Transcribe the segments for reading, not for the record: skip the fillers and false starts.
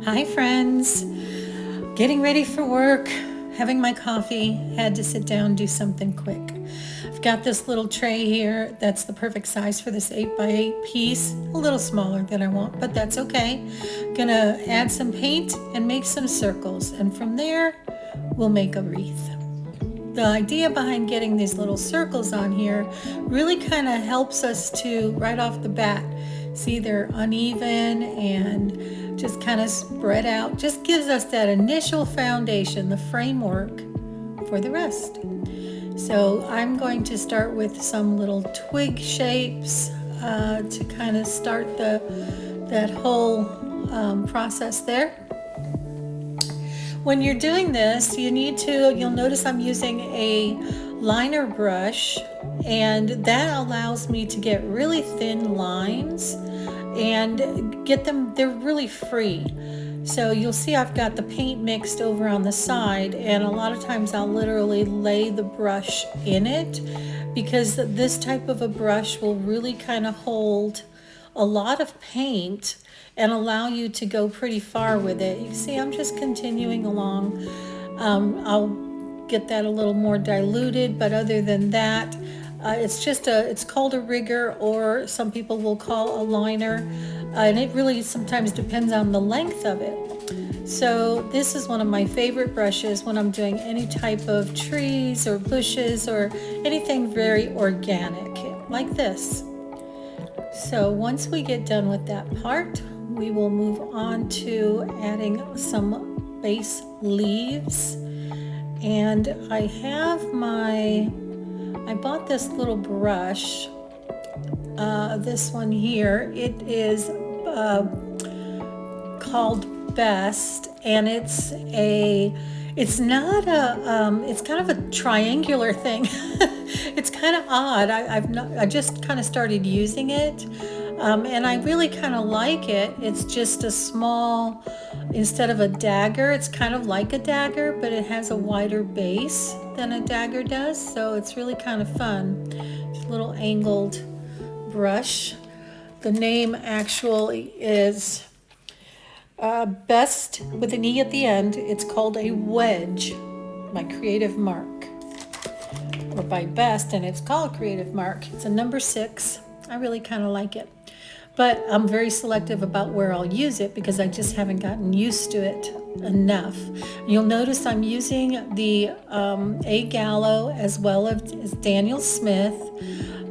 Hi friends, getting ready for work, having my coffee, had to sit down and do something quick. I've got this little tray here that's the perfect size for this 8x8 piece, a little smaller than I want, but that's okay. Gonna add some paint and make some circles, and from there we'll make a wreath. The idea behind getting these little circles on here really kind of helps us to, right off the bat, see they're uneven and just kind of spread out. Just gives us that initial foundation, the framework for the rest. So I'm going to start with some little twig shapes to kind of start that whole process there. When you're doing this, you'll notice I'm using a liner brush, and that allows me to get really thin lines and get them, they're really free. So you'll see I've got the paint mixed over on the side, and a lot of times I'll literally lay the brush in it because this type of a brush will really kind of hold a lot of paint and allow you to go pretty far with it. You see I'm just continuing along. I'll get that a little more diluted, but other than that, it's called a rigger, or some people will call a liner, and it really sometimes depends on the length of it. So this is one of my favorite brushes when I'm doing any type of trees or bushes or anything very organic like this. So once we get done with that part, we will move on to adding some base leaves. And I bought this little brush, this one here. It is called Best, and it's kind of a triangular thing. It's kind of odd. I just kind of started using it, and I really kind of like it. It's just a small, instead of a dagger, it's kind of like a dagger, but it has a wider base than a dagger does, so it's really kind of fun. It's a little angled brush. The name actually is Best with an E at the end. It's called a wedge by Creative Mark, or by Best, and it's called Creative Mark. It's a number 6. I really kind of like it, but I'm very selective about where I'll use it because I just haven't gotten used to it enough. You'll notice I'm using the A Gallo as well as Daniel Smith.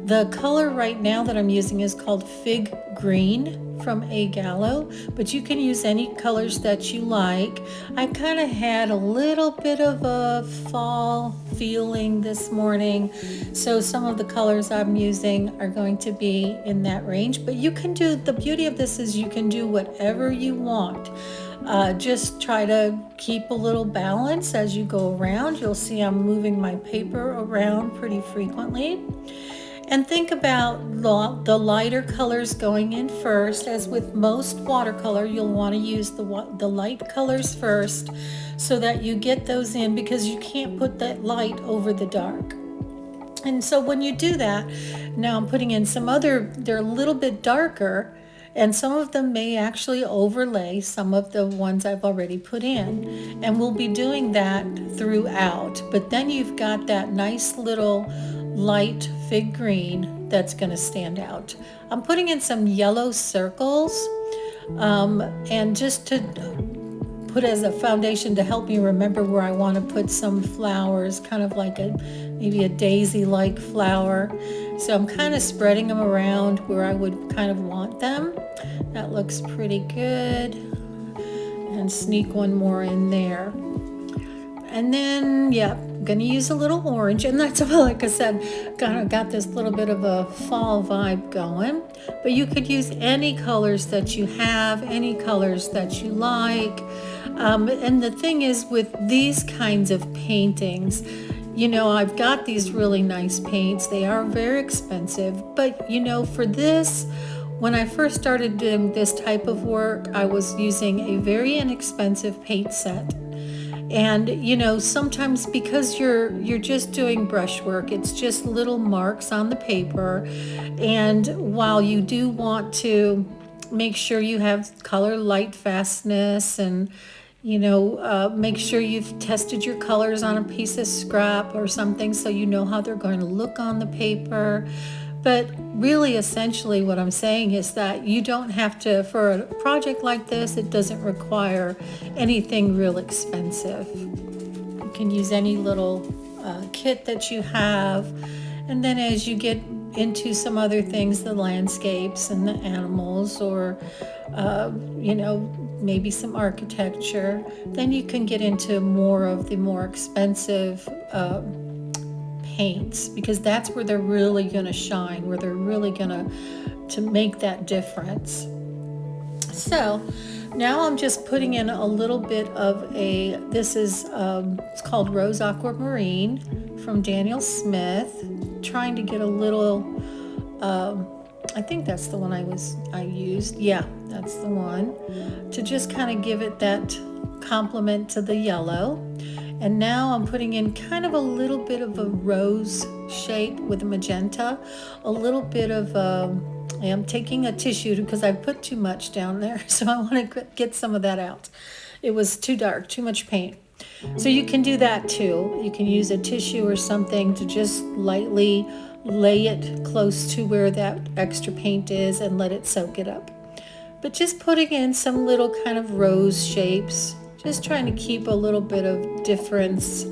The color right now that I'm using is called Fig Green from A Gallo, but you can use any colors that you like. I kind of had a little bit of a fall feeling this morning, so some of the colors I'm using are going to be in that range, but you can do, the beauty of this is you can do whatever you want. Just try to keep a little balance as you go around. You'll see I'm moving my paper around pretty frequently. And think about the lighter colors going in first. As with most watercolor, you'll want to use the light colors first so that you get those in, because you can't put that light over the dark. And so when you do that, now I'm putting in some other, they're a little bit darker, and some of them may actually overlay some of the ones I've already put in. And we'll be doing that throughout. But then you've got that nice little light fig green that's going to stand out. I'm putting in some yellow circles, and just to put as a foundation to help me remember where I want to put some flowers, kind of like maybe a daisy-like flower. So I'm kind of spreading them around where I would kind of want them. That looks pretty good. And sneak one more in there. And then, yeah, I'm going to use a little orange, and that's, like I said, got this little bit of a fall vibe going. But you could use any colors that you have, any colors that you like. And the thing is, with these kinds of paintings, I've got these really nice paints. They are very expensive, but for this, when I first started doing this type of work, I was using a very inexpensive paint set. And sometimes because you're just doing brushwork, it's just little marks on the paper. And while you do want to make sure you have color light fastness, and make sure you've tested your colors on a piece of scrap or something so you know how they're going to look on the paper. But really, essentially, what I'm saying is that you don't have to, for a project like this, it doesn't require anything real expensive. You can use any little kit that you have, and then as you get into some other things, the landscapes and the animals, or maybe some architecture, then you can get into more of the more expensive paints, because that's where they're really going to shine, where they're really going to make that difference. So now I'm just putting in a little bit of this is it's called Rose Aquamarine from Daniel Smith, trying to get a little I think that's the one I used. Yeah, that's the one, to just kind of give it that complement to the yellow. And now I'm putting in kind of a little bit of a rose shape with a magenta, a little bit of I'm taking a tissue because I put too much down there, so I want to get some of that out. It was too dark, too much paint. So you can do that too. You can use a tissue or something to just lightly lay it close to where that extra paint is and let it soak it up. But just putting in some little kind of rose shapes, just trying to keep a little bit of difference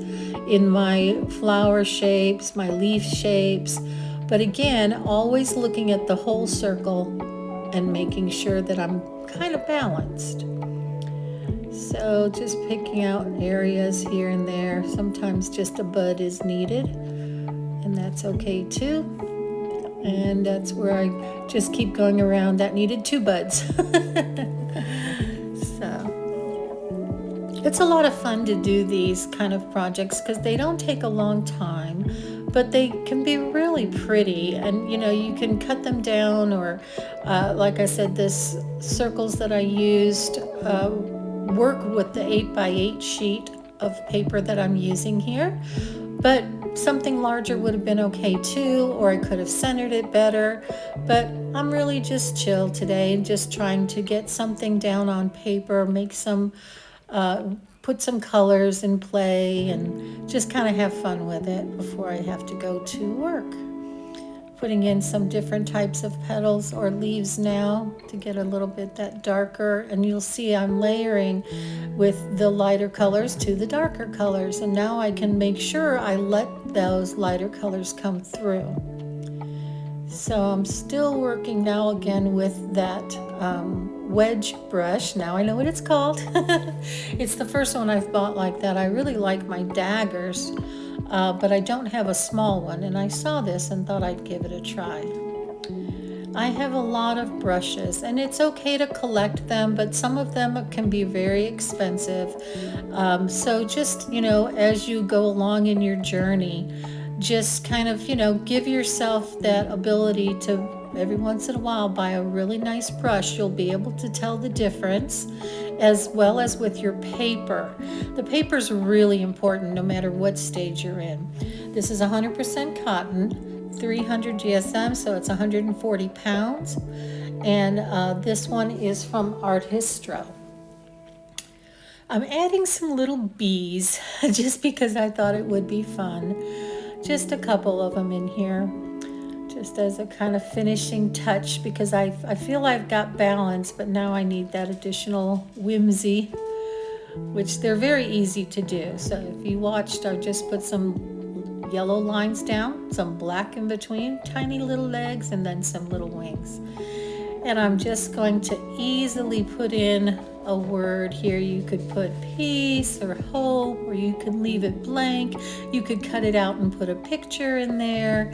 in my flower shapes, my leaf shapes. But again, always looking at the whole circle and making sure that I'm kind of balanced. So just picking out areas here and there. Sometimes just a bud is needed, and that's okay too. And that's where I just keep going around. That needed 2 buds. So it's a lot of fun to do these kind of projects because they don't take a long time, but they can be really pretty. And you can cut them down, or like I said, this circles that I used work with the 8x8 sheet of paper that I'm using here, but something larger would have been okay too, or I could have centered it better. But I'm really just chill today, just trying to get something down on paper, make some put some colors in play, and just kind of have fun with it before I have to go to work. Putting in some different types of petals or leaves now to get a little bit that darker, and you'll see I'm layering with the lighter colors to the darker colors, and now I can make sure I let those lighter colors come through. So I'm still working now again with that wedge brush. Now I know what it's called. It's the first one I've bought like that. I really like my daggers, but I don't have a small one, and I saw this and thought I'd give it a try. I have a lot of brushes, and it's okay to collect them, but some of them can be very expensive. So just, as you go along in your journey, just kind of, give yourself that ability to every once in a while buy a really nice brush. You'll be able to tell the difference, as well as with your paper. The paper's really important no matter what stage you're in. This is 100% cotton, 300 GSM, so it's 140 pounds. And this one is from Art Histro. I'm adding some little bees just because I thought it would be fun. Just a couple of them in here, just as a kind of finishing touch, because I feel I've got balance, but now I need that additional whimsy, which they're very easy to do. So if you watched, I just put some yellow lines down, some black in between, tiny little legs, and then some little wings. And I'm just going to easily put in a word here. You could put peace or hope, or you could leave it blank. You could cut it out and put a picture in there,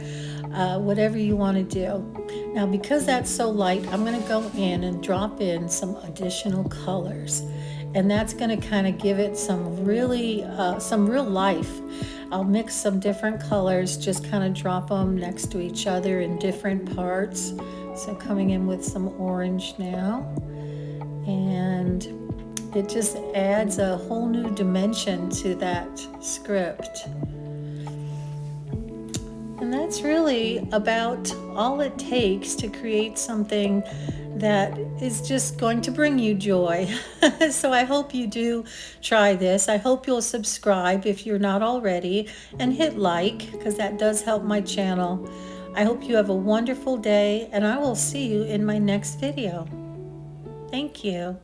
whatever you want to do. Now, because that's so light, I'm going to go in and drop in some additional colors. And that's going to kind of give it some real life. I'll mix some different colors, just kind of drop them next to each other in different parts. So coming in with some orange now, and it just adds a whole new dimension to that script. And that's really about all it takes to create something that is just going to bring you joy. So I hope you do try this. I hope you'll subscribe if you're not already, and hit like, because that does help my channel. I hope you have a wonderful day, and I will see you in my next video. Thank you.